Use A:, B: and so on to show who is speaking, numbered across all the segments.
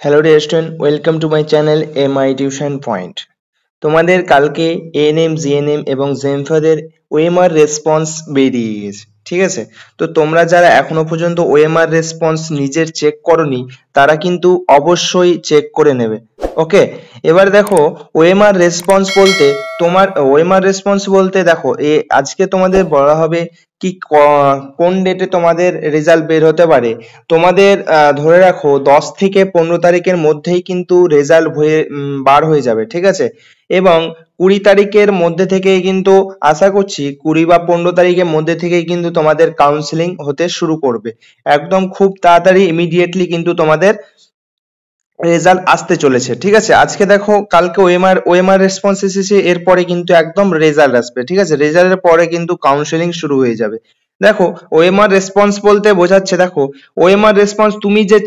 A: Hello dear student, welcome to my channel MI tuition point. তোমাদের কালকে ANM, GNM এবং জেমফাদের OMR response বেরিয়ে গেছে, ঠিক আছে? তো তোমরা যারা এখনো পর্যন্ত ওএমআর রেসপন্স নিজের চেক করনি তারা কিন্তু অবশ্যই চেক করে নেবে। ওকে, এবার দেখো ওএমআর রেসপন্স বলতে দেখো আজকে তোমাদের বলা হবে কি কোন ডেটে তোমাদের রেজাল্ট বের হতে পারে। তোমাদের ধরে রাখো 10 থেকে 15 তারিখের মধ্যেই কিন্তু রেজাল্ট বার হয়ে যাবে, ঠিক আছে? এবং 20 তারিখের মধ্যে থেকেই কিন্তু আশা করছি 20 বা 15 তারিখের মধ্যে থেকেই কিন্তু তোমাদের কাউন্সেলিং হতে শুরু করবে। একদম খুব তাড়াতাড়ি ইমিডিয়েটলি কিন্তু তোমাদের রেজাল্ট আসতে চলেছে, ঠিক আছে? আজকে দেখো কালকে ওএমআর রেসপন্স এসেছে, এরপরে কিন্তু একদম রেজাল্ট আসবে, ঠিক আছে? রেজাল্টের পরে কিন্তু কাউন্সেলিং শুরু হয়ে যাবে। দেখো ওএমআর রেসপন্স বলতে বোঝাচ্ছে, দেখো ওএমআর রেসপন্স তুমি যে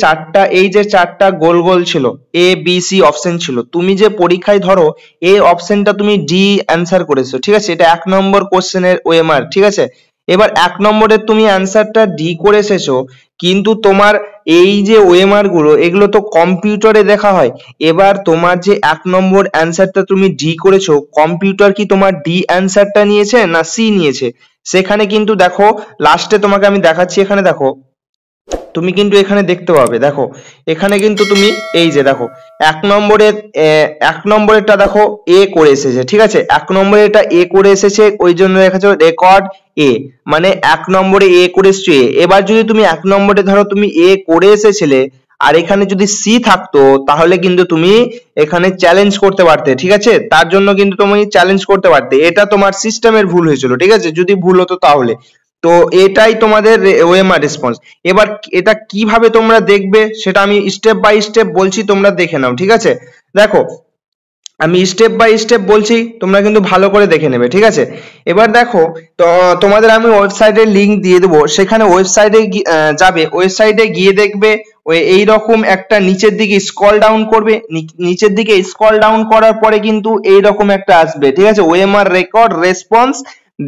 A: চারটা গোল গোল ছিল, এ বি সি অপশন ছিল, তুমি যে পরীক্ষায় ধরো এই অপশনটা তুমি ডি অ্যান্সার করেছো, ঠিক আছে? এটা 1 নম্বর কোশ্চেনের ওএমআর, ঠিক আছে? এবার 1 নম্বরের তুমি অ্যান্সারটা ডি করে এসেছো, কিন্তু তোমার এই যে ওএমআর গুলো এগুলো তো কম্পিউটারে দেখা হয়। এবার তোমার যে 1 নম্বর অ্যান্সারটা তুমি ডি করেছো, কম্পিউটার কি তোমার ডি অ্যান্সারটা নিয়েছে না সি নিয়েছে? সেখানে কিন্তু দেখো লাস্টে তোমাকে আমি দেখাচ্ছি, এখানে দেখো তুমি কিন্তু এখানে দেখতে পাবে, দেখো এখানে কিন্তু তুমি এই যে দেখো 1 নম্বরেরটা দেখো এ করে এসেছে, ঠিক আছে? 1 নম্বরে এটা এ করে এসেছে, ওই জন্য দেখাচ্ছে রেকর্ড এ, মানে 1 নম্বরে এ করে এসেছে। এবার যদি তুমি 1 নম্বরে ধরো তুমি এ করে এসেছিলে আর এখানে যদি সি থাকতো তাহলে কিন্তু তুমি এখানে চ্যালেঞ্জ করতে পারতে, ঠিক আছে? তার জন্য কিন্তু তুমি চ্যালেঞ্জ করতে পারতে, এটা তোমার সিস্টেমের ভুল হয়েছিল, ঠিক আছে? যদি ভুল হতো তাহলে। তো এটাই তোমাদের ওএমআর রেসপন্স। এবার এটা কিভাবে তোমরা দেখবে সেটা আমি স্টেপ বাই স্টেপ বলছি, তোমরা দেখে নাও, ঠিক আছে? দেখো আমি স্টেপ বাই স্টেপ বলছি, তোমরা কিন্তু ভালো করে দেখে নেবে, ঠিক আছে? এবার দেখো, তো তোমাদের আমি ওয়েবসাইটের লিংক দিয়ে দেবো, সেখানে ওয়েবসাইটে যাবে, ওয়েবসাইটে গিয়ে দেখবে ওই এইরকম একটা নিচের দিকে স্ক্রল ডাউন করবে, নিচের দিকে স্ক্রল ডাউন করার পরে কিন্তু এইরকম একটা আসবে, ঠিক আছে? OMR record response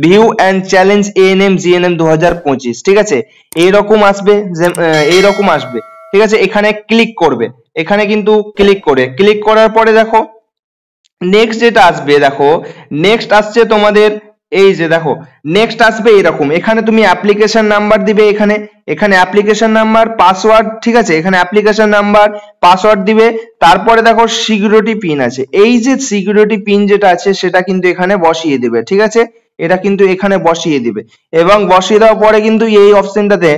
A: view and challenge ANM GNM 2025, ঠিক আছে? এইরকম আসবে, ঠিক আছে? এখানে ক্লিক করবে, এখানে কিন্তু ক্লিক করার পরে দেখো নেক্সট যেটা আসবে, দেখো নেক্সট আসছে তোমাদের এই যে দেখো নেক্সট আসবে এরকম, এখানে তুমি অ্যাপ্লিকেশন নাম্বার দিবে, এখানে অ্যাপ্লিকেশন নাম্বার পাসওয়ার্ড, ঠিক আছে? এখানে অ্যাপ্লিকেশন নাম্বার পাসওয়ার্ড দিবে, তারপরে দেখো সিকিউরিটি পিন আছে, এই যে সিকিউরিটি পিন যেটা আছে সেটা কিন্তু এখানে বসিয়ে দিবে, ঠিক আছে? এটা কিন্তু এখানে বসিয়ে দিবে এবং বসিয়ে দেওয়ার পরে কিন্তু এই অপশনটাতে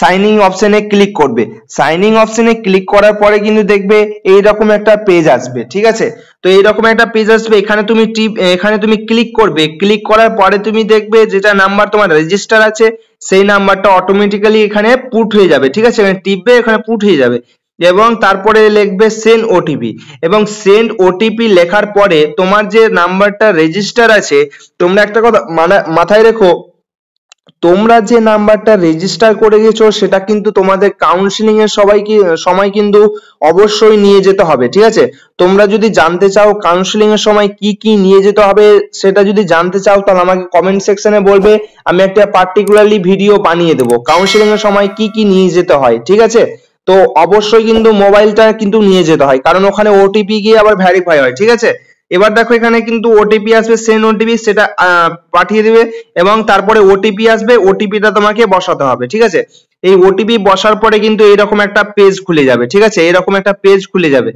A: সাইনিং অপশনে ক্লিক করবে। সাইনিং অপশনে ক্লিক করার পরে কিন্তু দেখবে এইরকম একটা পেজ আসবে, ঠিক আছে? তো এইরকম একটা পেজ আসবে, এখানে তুমি ক্লিক করবে, ক্লিক করার পরে তুমি দেখবে যেটা নাম্বার তোমার রেজিস্টার আছে সেই নাম্বারটা অটোমেটিক্যালি এখানে পুট হয়ে যাবে, ঠিক আছে? এখানে টিপবে, এখানে পুট হয়ে যাবে এবং তারপরে লিখবে সেন্ড ওটিপি, এবং সেন্ড ওটিপি লেখার পরে তোমার যে নাম্বারটা রেজিস্টার আছে, তোমরা একটা কথা মাথায় রেখো, তোমরা যে নাম্বারটা রেজিস্টার করে গেছো সেটা কিন্তু তোমাদের কাউন্সিলিং এর সময় কিন্তু অবশ্যই নিয়ে যেতে হবে, ঠিক আছে? তোমরা যদি জানতে চাও কাউন্সিলিং এর সময় কি কি নিয়ে যেতে হবে, সেটা যদি জানতে চাও তাহলে আমাকে কমেন্ট সেকশনে বলবে, আমি একটা পার্টিকুলারলি ভিডিও বানিয়ে দেবো কাউন্সিলিং এর সময় কি কি নিয়ে যেতে হয়, ঠিক আছে? তো অবশ্যই কিন্তু মোবাইলটা কিন্তু নিয়ে যেতে হয়, কারণ ওখানে ওটিপি গিয়ে আবার ভেরিফাই হয়, ঠিক আছে? এবার দেখো এখানে কিন্তু ওটিপি আসবে, সেন্ড ওটিপি, সেটা পাঠিয়ে দিবে এবং তারপরে ওটিপি আসবে, ওটিপিটা তোমাকে বসাতে হবে, ঠিক আছে? এই ওটিপি বসার পরে কিন্তু এরকম একটা পেজ খুলে যাবে, ঠিক আছে? এরকম একটা পেজ খুলে যাবে।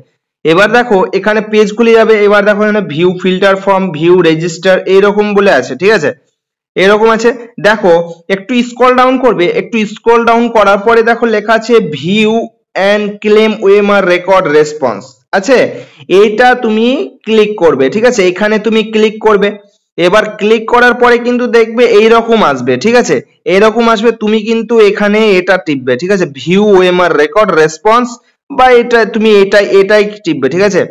A: এবার দেখো এখানে পেজ খুলে যাবে, এবার দেখো এখানে view filter form, view register এইরকম বলে আছে, ঠিক আছে? এরকম আছে, দেখো একটু স্ক্রল ডাউন করবে, একটু স্ক্রল ডাউন করার পরে দেখো লেখা আছে view and claim OMR record response আছে, এইটা তুমি ক্লিক করবে, ঠিক আছে? এখানে তুমি ক্লিক করবে, এবার ক্লিক করার পরে কিন্তু দেখবে এইরকম আসবে, ঠিক আছে? এরকম আসবে, তুমি কিন্তু এখানে এটা টিপবে, ঠিক আছে? ভিউ ওএমআর রেকর্ড রেসপন্স, বা এটা তুমি এটাই টিপবে, ঠিক আছে?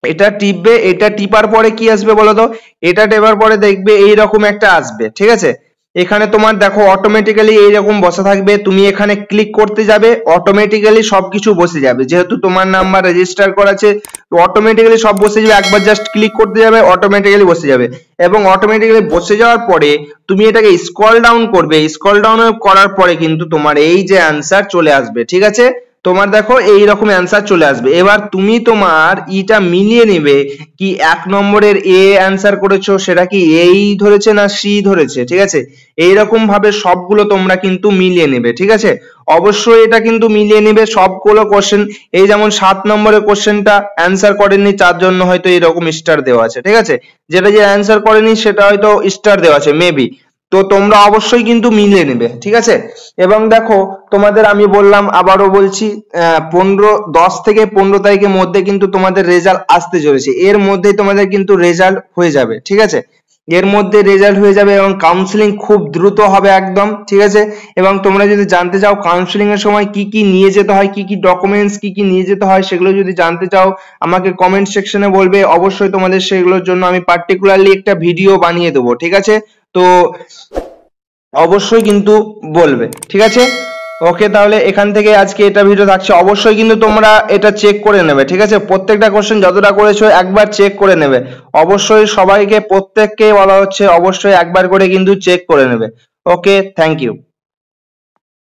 A: এটা টিপবে, এটা টিপার পরে কি আসবে বলো তো? এটা টেপার পরে দেখবে এইরকম একটা আসবে, ঠিক আছে? এখানে তোমার দেখো অটোমেটিক্যালি এইরকম বসে থাকবে, তুমি এখানে ক্লিক করতে যাবে, অটোমেটিক্যালি সবকিছু বসে যাবে, যেহেতু তোমার নাম্বার রেজিস্টার করা আছে তো অটোমেটিক্যালি সব বসে যাবে, একবার জাস্ট ক্লিক করতে যাবে অটোমেটিক্যালি বসে যাবে। এবং অটোমেটিক্যালি বসে যাওয়ার পরে তুমি এটাকে স্ক্রল ডাউন করবে, স্ক্রল ডাউন করার পরে কিন্তু তোমার এই যে অ্যান্সার চলে আসবে, ঠিক আছে? তোমার দেখো এইরকম অ্যান্সার চলে আসবে। এবার তুমি তোমার ইটা মিলিয়ে নেবে কি 1 নম্বরের এ অ্যান্সার করেছো সেটা কি এই ধরেছে না সি ধরেছে, ঠিক আছে? এইরকম ভাবে সবগুলো তোমরা কিন্তু মিলিয়ে নেবে, ঠিক আছে? অবশ্যই এটা কিন্তু মিলিয়ে নেবে সবগুলো কোশ্চেন। এই যেমন 7 নম্বরের কোশ্চেনটা অ্যান্সার করেনি তার জন্য হয়তো এরকম স্টার দেওয়া আছে, ঠিক আছে? যেটা যে অ্যান্সার করেনি সেটা হয়তো স্টার দেওয়া আছে মেবি। তো তোমরা অবশ্যই কিন্তু মিলিয়ে নেবে, ঠিক আছে? এবং দেখো তোমাদের আমি বললাম, আবারও বলছি, 10 থেকে 15 তারিখের মধ্যে কিন্তু তোমাদের রেজাল্ট আসতে চলেছে। এর মধ্যেই তোমাদের কিন্তু রেজাল্ট হয়ে যাবে, ঠিক আছে? এর মধ্যে রেজাল্ট হয়ে যাবে এবং কাউন্সিলিং খুব দ্রুত হবে একদম, ঠিক আছে? এবং তোমরা যদি জানতে চাও কাউন্সিলিং এর সময় কি কি নিয়ে যেতে হয়, কি কি ডকুমেন্টস কি কি নিয়ে যেতে হয়, সেগুলো যদি জানতে চাও আমাকে কমেন্ট সেকশনে বলবে, অবশ্যই তোমাদের সেগুলোর জন্য আমি পার্টিকুলারলি একটা ভিডিও বানিয়ে দেবো, ঠিক আছে? তো অবশ্যই কিন্তু বলবে, ঠিক আছে? ওকে, তাহলে এখান থেকে আজকে এটা ভিডিও থাকছে। অবশ্যই কিন্তু তোমরা এটা চেক করে নেবে, ঠিক আছে? প্রত্যেকটা কোশ্চেন যতটা করেছো একবার চেক করে নেবে। অবশ্যই সবাইকে প্রত্যেককে বলা হচ্ছে অবশ্যই একবার করে কিন্তু চেক করে নেবে। ওকে, থ্যাংক ইউ।